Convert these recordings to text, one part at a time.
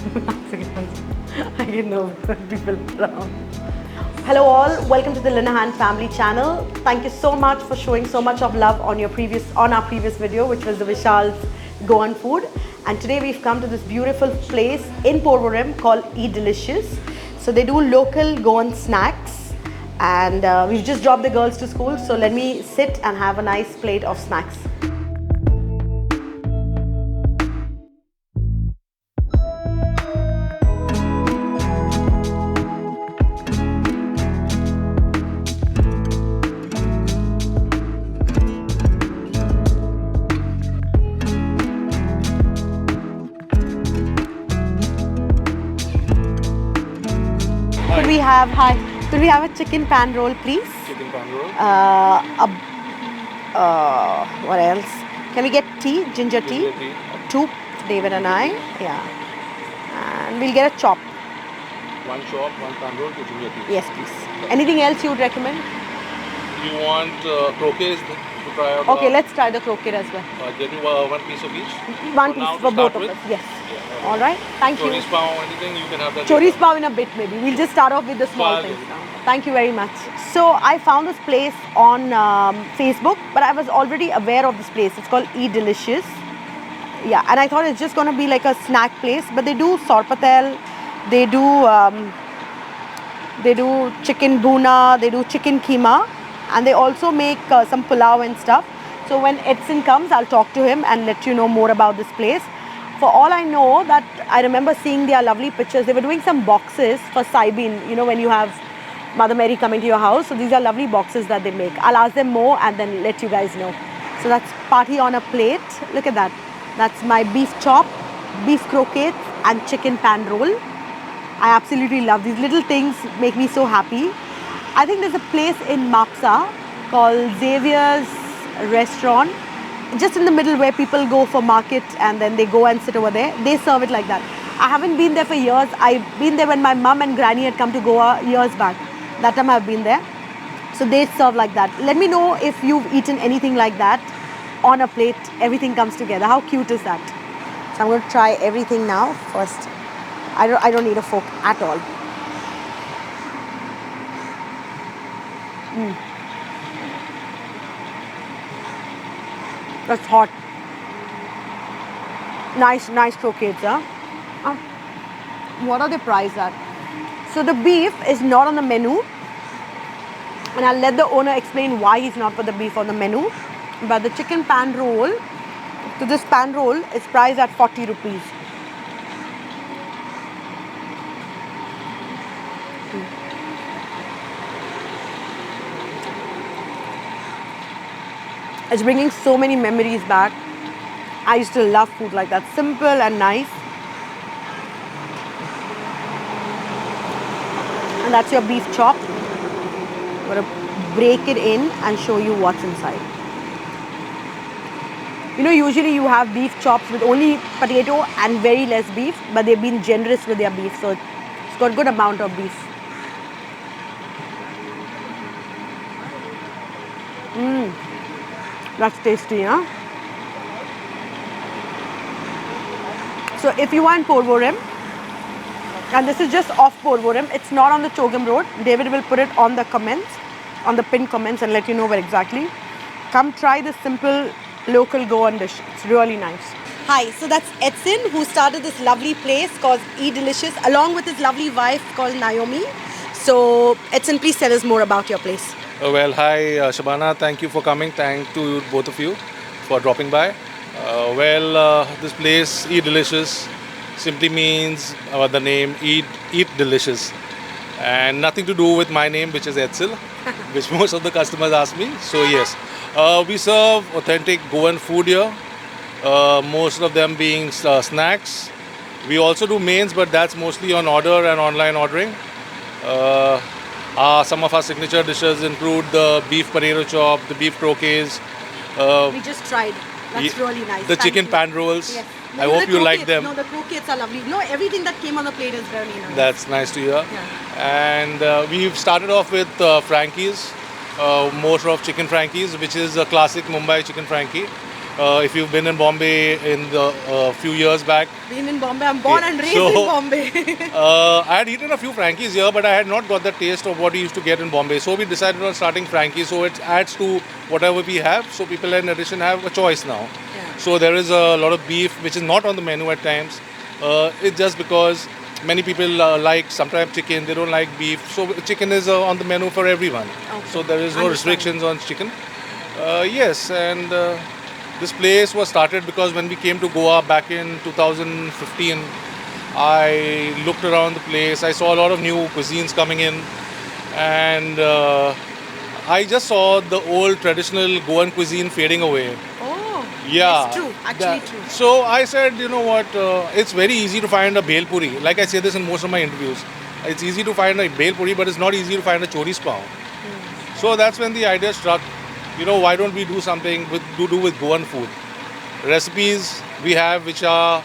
I get nervous when people around. Hello all, welcome to the Linehan family channel. Thank you so much for showing so much of love on our previous video, which was the Vishal's Goan food. And today we've come to this beautiful place in Porvorim called Eat Delicious. So they do local Goan snacks, and we've just dropped the girls to school. So let me sit and have a nice plate of snacks. Could we have a chicken pan roll, please? Chicken pan roll. What else? Can we get tea, ginger tea? Two, David and I. Yeah. And we'll get a chop. One chop, one pan roll, two ginger tea. Yes, please. Anything else you would recommend? You want croquets to try out? Okay, let's try the croquet as well. Get you one piece of each? One piece for both of us, yes. Yeah. All right, thank you. Choris pav, anything, you can have that. Choris pav in a bit maybe. We'll just start off with the small things now. Thank you very much. So I found this place on Facebook, but I was already aware of this place. It's called Eat Delicious. Yeah, and I thought it's just going to be like a snack place, but they do sorpatel, they do chicken bhuna, they do chicken keema, and they also make some pulao and stuff. So when Edson comes, I'll talk to him and let you know more about this place. For all I know, that I remember seeing their lovely pictures. They were doing some boxes for Saibin, you know, when you have Mother Mary coming to your house. So these are lovely boxes that they make. I'll ask them more and then let you guys know. So that's party on a plate. Look at that. That's my beef chop, beef croquettes and chicken pan roll. I absolutely love these little things, make me so happy. I think there's a place in Mapsa called Xavier's Restaurant, just in the middle where people go for market and then they go and sit over there. They serve it like that. I haven't been there for years. I've been there when my mum and granny had come to Goa years back. That time I've been there. So they serve like that. Let me know if you've eaten anything like that on a plate. Everything comes together. How cute is that? So I'm going to try everything now first. I don't need a fork at all. That's hot. Nice croquettes, huh? What are the price at? So the beef is not on the menu, and I'll let the owner explain why he's not put the beef on the menu. But the chicken pan roll, so this pan roll is priced at 40 rupees. It's bringing so many memories back. I used to love food like that, simple and nice. And that's your beef chop. I'm going to break it in and show you what's inside. You know, usually you have beef chops with only potato and very less beef, but they've been generous with their beef, so it's got a good amount of beef. That's tasty, huh? So if you want Porvorim, and this is just off Porvorim, it's not on the Chogam Road. David will put it on the comments, on the pinned comments, and let you know where exactly. Come try this simple local Goan dish. It's really nice. Hi, so that's Edson, who started this lovely place called Eat Delicious, along with his lovely wife called Naomi. So Edson, please tell us more about your place. Well, hi Shabana, thank you for coming. Thank to both of you for dropping by. This place, Eat Delicious, simply means the name Eat Delicious, and nothing to do with my name, which is Edsel, which most of the customers ask me. So yes, we serve authentic Goan food here, most of them being snacks. We also do mains, but that's mostly on order and online ordering. Some of our signature dishes include the beef potato chop, the beef croquets. We just tried. That's really nice. The chicken pan rolls. Yes. I hope you like them. No, the croquettes are lovely. No, everything that came on the plate is really nice. That's nice to hear. Yeah. And we've started off with Frankie's, more of chicken Frankies, which is a classic Mumbai chicken Frankie. If you've been in Bombay in the few years back. Been in Bombay. I'm born and raised in Bombay. I had eaten a few Frankies here, but I had not got the taste of what we used to get in Bombay. So we decided on starting Frankie. So it adds to whatever we have. So people in addition have a choice now. Yeah. So there is a lot of beef which is not on the menu at times. It's just because many people like sometimes chicken. They don't like beef. So chicken is on the menu for everyone. Okay. So there is no restrictions on chicken. Yes, and this place was started because when we came to Goa back in 2015, I looked around the place. I saw a lot of new cuisines coming in, and I just saw the old traditional Goan cuisine fading away. Oh, Yeah, it's true. Actually true. So I said, you know what? It's very easy to find a bhel puri. Like I say this in most of my interviews. It's easy to find a bhel puri, but it's not easy to find a choris pav. So that's when the idea struck. You know, why don't we do something to do with Goan food? Recipes we have which are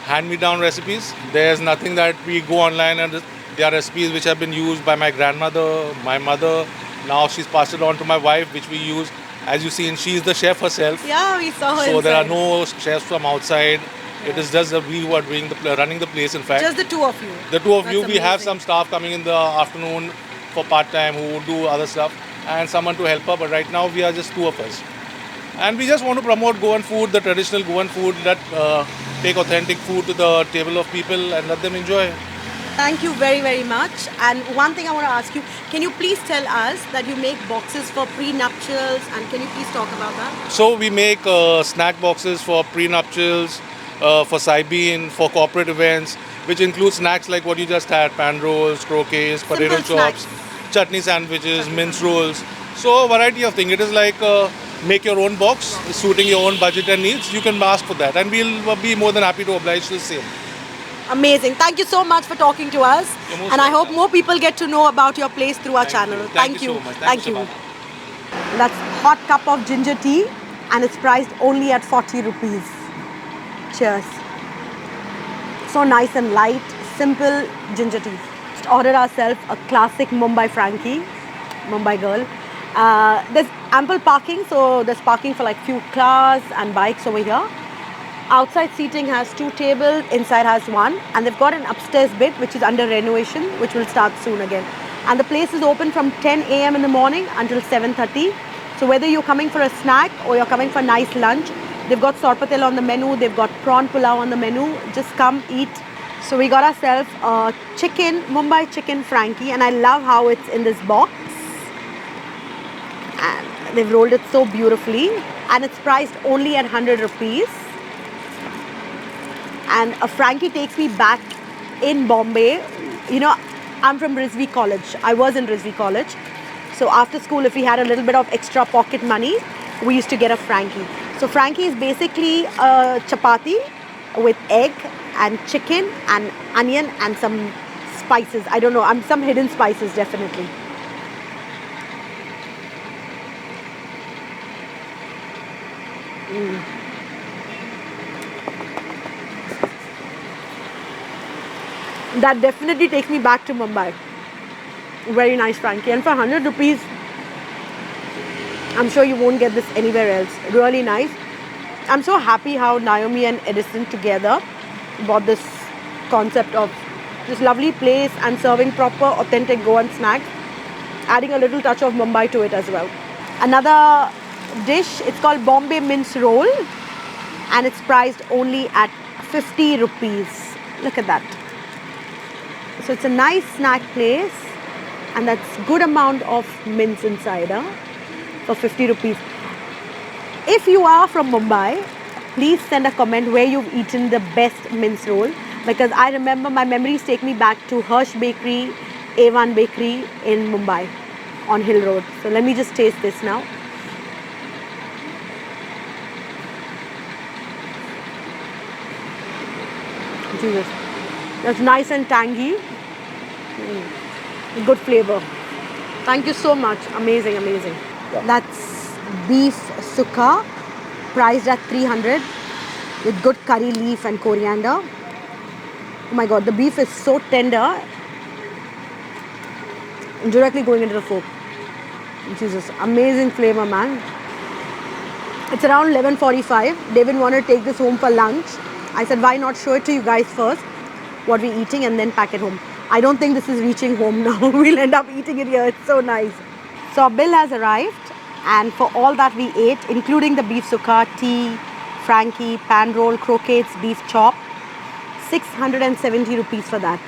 hand-me-down recipes. There's nothing that we go online and there are recipes which have been used by my grandmother, my mother. Now she's passed it on to my wife, which we use. As you see, she's the chef herself. Yeah, we saw her So there are inside. no chefs from outside. It is just we who are doing running the place. In fact, Just the two of you. the two of That's you. We have amazing. some staff coming in the afternoon for part-time who would do other stuff and someone to help her. But right now we are just two of us. And we just want to promote Goan food, the traditional Goan food, that take authentic food to the table of people and let them enjoy. Thank you very, very much. And one thing I want to ask you, can you please tell us that you make boxes for pre-nuptials, and can you please talk about that? So we make snack boxes for prenuptials, for Saibin, for corporate events, which include snacks like what you just had, pan rolls, croquets, potato Simple chops, snacks. chutney sandwiches, mince rolls. So a variety of things. It is like make your own box, suiting your own budget and needs. You can ask for that and we'll be more than happy to oblige to the same. Amazing. Thank you so much for talking to us. You're most And I hope welcome. more people get to know about your place through our Thank channel. you. Thank you so much. Thank you. Shabana. That's hot cup of ginger tea, and it's priced only at 40 rupees. Cheers. So nice and light, simple ginger tea. Just ordered ourselves a classic Mumbai Frankie, Mumbai girl. There's ample parking, so there's parking for like few cars and bikes over here. Outside seating has 2 tables, inside has 1, and they've got an upstairs bit which is under renovation, which will start soon again. And the place is open from 10 a.m. in the morning until 7:30. So whether you're coming for a snack or you're coming for a nice lunch, they've got sorpatel on the menu, they've got prawn pulao on the menu. Just come eat. So we got ourselves a Mumbai chicken Frankie, and I love how it's in this box. And they've rolled it so beautifully, and it's priced only at 100 rupees. And a Frankie takes me back in Bombay. You know, I'm from Rizvi College. I was in Rizvi College. So after school, if we had a little bit of extra pocket money, we used to get a Frankie. So Frankie is basically a chapati with egg and chicken and onion and some spices. I don't know, some hidden spices definitely. That definitely takes me back to Mumbai. Very nice Frankie. And for 100 rupees, I'm sure you won't get this anywhere else. Really nice. I'm so happy how Naomi and Edison together bought this concept of this lovely place and serving proper authentic Goan snacks, adding a little touch of Mumbai to it as well. Another dish, it's called Bombay Mince Roll, and it's priced only at 50 rupees. Look at that. So it's a nice snack place, and that's good amount of mince inside for 50 rupees. If you are from Mumbai, please send a comment where you've eaten the best mince roll, because I remember my memories take me back to Hirsch Bakery, A1 Bakery in Mumbai on Hill Road. So let me just taste this now. Jesus. That's nice and tangy. Good flavor. Thank you so much. Amazing, amazing. Yeah. That's beef Suka, priced at 300 with good curry leaf and coriander. Oh my god, the beef is so tender. Directly going into the fork. Jesus, amazing flavor, man. It's around 11:45. David wanted to take this home for lunch. I said, why not show it to you guys first, what we're eating, and then pack it home. I don't think this is reaching home now. We'll end up eating it here. It's so nice. So our bill has arrived, and for all that we ate, including the beef suka, tea, Frankie, pan roll, croquets, beef chop, 670 rupees for that.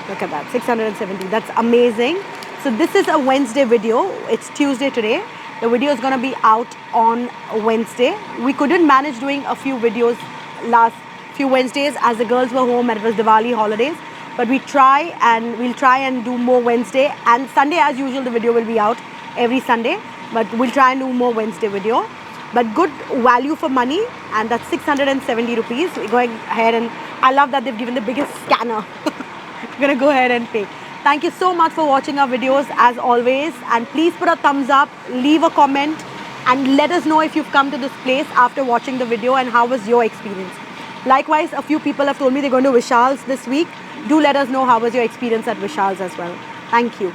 Look at that, 670. That's amazing. So this is a Wednesday video. It's Tuesday today. The video is going to be out on Wednesday. We couldn't manage doing a few videos last few Wednesdays as the girls were home and it was Diwali holidays. But we'll try and do more Wednesday, and Sunday as usual the video will be out every Sunday. But we'll try and do more Wednesday video. But good value for money, and that's 670 rupees. We're going ahead, and I love that they've given the biggest scanner. We're going to go ahead and pay. Thank you so much for watching our videos as always, and please put a thumbs up, leave a comment, and let us know if you've come to this place after watching the video and how was your experience. Likewise, a few people have told me they're going to Vishal's this week. Do let us know how was your experience at Vishal's as well. Thank you.